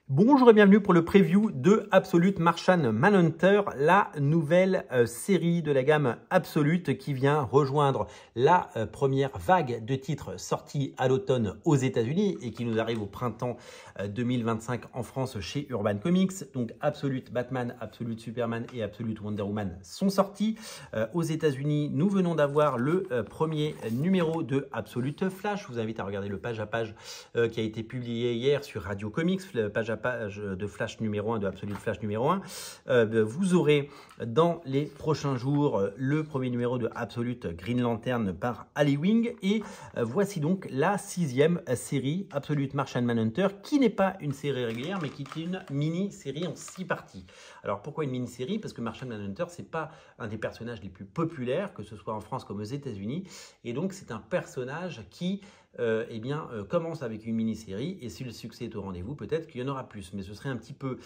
Bonjour et bienvenue pour le preview de Absolute Martian Manhunter, la nouvelle série de la gamme Absolute qui vient rejoindre la première vague de titres sortis à l'automne aux États-Unis et qui nous arrive au printemps 2025 en France chez Urban Comics. Donc Absolute Batman, Absolute Superman et Absolute Wonder Woman sont sortis. Aux États-Unis, nous venons d'avoir le premier numéro de Absolute Flash. Je vous invite à regarder le page à page qui a été publié hier sur Radio Comics, le page à page de Flash numéro 1, de Absolute Flash numéro 1. Vous aurez dans les prochains jours le premier numéro de Absolute Green Lantern par Ali Wing. Et voici donc la 6e série Absolute Martian Manhunter, qui n'est pas une série régulière, mais qui est une mini-série en 6 parties. Alors pourquoi une mini-série? Parce que Martian Manhunter, c'est pas un des personnages les plus populaires, que ce soit en France comme aux États-Unis. Et donc c'est un personnage qui commence avec une mini-série, et si le succès est au rendez-vous, peut-être qu'il y en aura plus. Mais ce serait un petit peu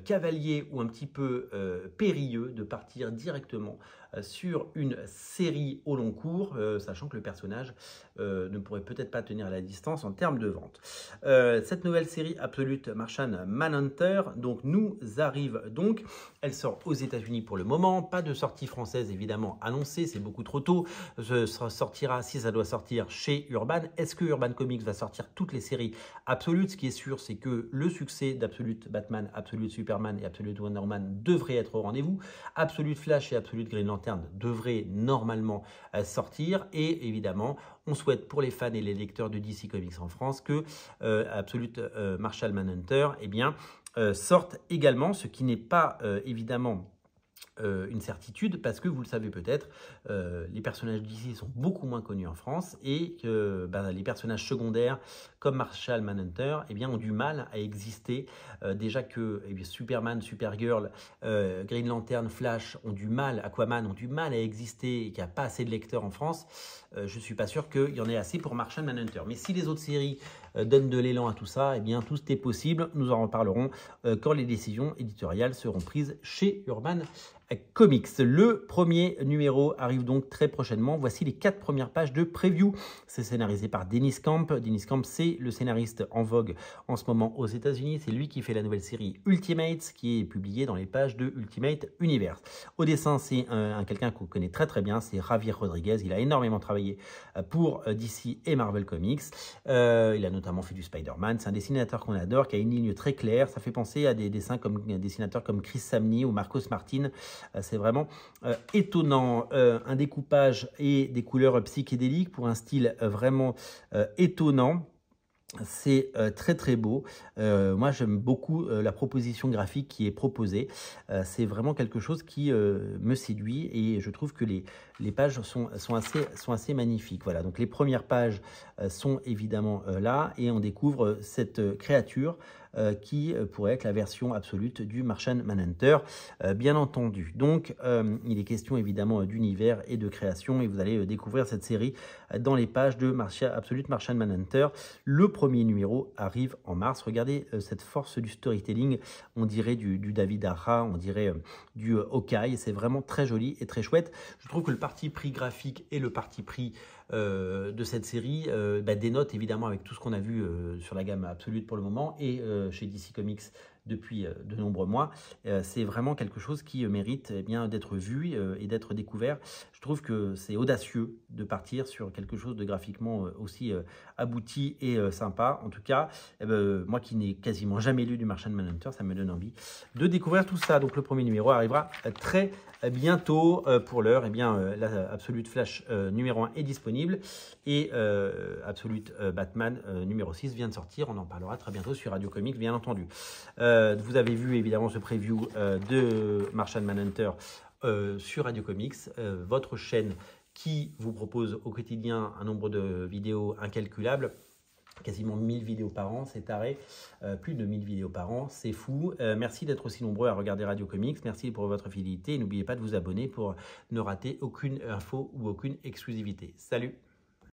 cavalier ou un petit peu périlleux de partir directement sur une série au long cours, sachant que le personnage ne pourrait peut-être pas tenir la distance en termes de vente. Cette nouvelle série Absolute Martian Manhunter donc, nous arrive donc. Elle sort aux États-Unis pour le moment. Pas de sortie française évidemment annoncée, c'est beaucoup trop tôt. Ce sortira, si ça doit sortir, chez Urban. Est-ce que Urban Comics va sortir toutes les séries Absolute? Ce qui est sûr, c'est que le succès d'Absolute Batman, Absolute Superman et Absolute Wonder Woman devrait être au rendez-vous. Absolute Flash et Absolute Green Lantern devraient normalement sortir. Et évidemment, on souhaite pour les fans et les lecteurs de DC Comics en France que Absolute Martian Manhunter sorte également, ce qui n'est pas évidemment une certitude, parce que vous le savez peut-être, les personnages d'ici sont beaucoup moins connus en France, et que les personnages secondaires comme Martian Manhunter ont du mal à exister. Déjà que Superman, Supergirl, Green Lantern, Flash ont du mal, Aquaman ont du mal à exister, et qu'il n'y a pas assez de lecteurs en France. Je ne suis pas sûr qu'il y en ait assez pour Martian Manhunter. Mais si les autres séries donnent de l'élan à tout ça, tout est possible. Nous en reparlerons quand les décisions éditoriales seront prises chez Urban Comics. Le premier numéro arrive donc très prochainement. Voici les 4 premières pages de preview. C'est scénarisé par Dennis Camp. Dennis Camp, c'est le scénariste en vogue en ce moment aux États-Unis. C'est lui qui fait la nouvelle série Ultimates, qui est publiée dans les pages de Ultimate Universe. Au dessin, c'est quelqu'un qu'on connaît très très bien, c'est Javier Rodriguez. Il a énormément travaillé pour DC et Marvel Comics. Il a notamment fait du Spider-Man. C'est un dessinateur qu'on adore, qui a une ligne très claire. Ça fait penser à des dessinateurs comme Chris Samney ou Marcos Martin. C'est vraiment étonnant, un découpage et des couleurs psychédéliques pour un style vraiment étonnant. C'est très très beau. Moi j'aime beaucoup la proposition graphique qui est proposée. C'est vraiment quelque chose qui me séduit, et je trouve que les pages sont assez magnifiques. Voilà, donc les premières pages sont évidemment là, et on découvre cette créature qui pourrait être la version absolute du Martian Manhunter, bien entendu. Donc il est question évidemment d'univers et de création, et vous allez découvrir cette série dans les pages de Absolute Martian Manhunter. Le premier numéro arrive en mars. Regardez cette force du storytelling, on dirait du David Aja, on dirait du Hawkeye. C'est vraiment très joli et très chouette. Je trouve que le parti pris graphique et le parti pris de cette série dénote évidemment avec tout ce qu'on a vu sur la gamme Absolute pour le moment, et chez DC Comics depuis de nombreux mois. C'est vraiment quelque chose qui mérite d'être vu et d'être découvert. Je trouve que c'est audacieux de partir sur quelque chose de graphiquement aussi abouti et sympa. En tout cas, moi qui n'ai quasiment jamais lu du Martian Manhunter, ça me donne envie de découvrir tout ça. Donc le premier numéro arrivera très bientôt. Pour l'heure, la Absolute Flash numéro 1 est disponible, et Absolute Batman numéro 6 vient de sortir. On en parlera très bientôt sur Radio Comics, bien entendu. Vous avez vu évidemment ce preview de Martian Manhunter sur Radio Comics, votre chaîne qui vous propose au quotidien un nombre de vidéos incalculable. Quasiment 1000 vidéos par an, c'est taré, plus de 1000 vidéos par an, c'est fou. Merci d'être aussi nombreux à regarder Radio Comics, merci pour votre fidélité, et n'oubliez pas de vous abonner pour ne rater aucune info ou aucune exclusivité. Salut!